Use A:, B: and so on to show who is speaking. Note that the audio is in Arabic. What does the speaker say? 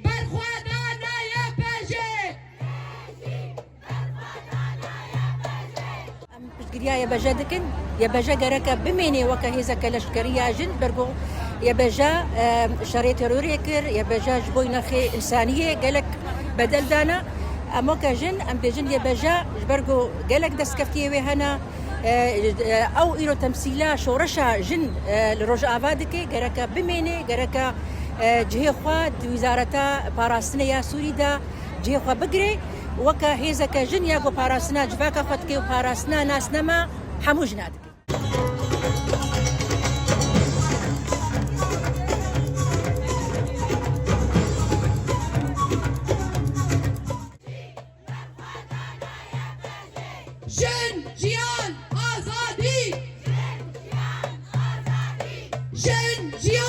A: برخوادانا يا باجي
B: يا بجا دكن يا بجا جركا بميني وكا هيزا كلاشكريا جن برجو يا بجا شريط روريكر يا بجا جبوينا خي إنسانية قالك بدل دانا أموكا جن أم بجن يا بجا جبرجو قالك دسكفتي وهنا أو إيرو تمثيلا شورشا جن لروج آفادكي جركا بميني جركا جهي خواد وزارتا باراستنيا سوريدا جهي خوا بقري وكا هيزا كجن ياغو باراسنا جفاكا فتكي وباراسنا ناس نما حمو جنادك
A: جن جيان آزادي جن جيان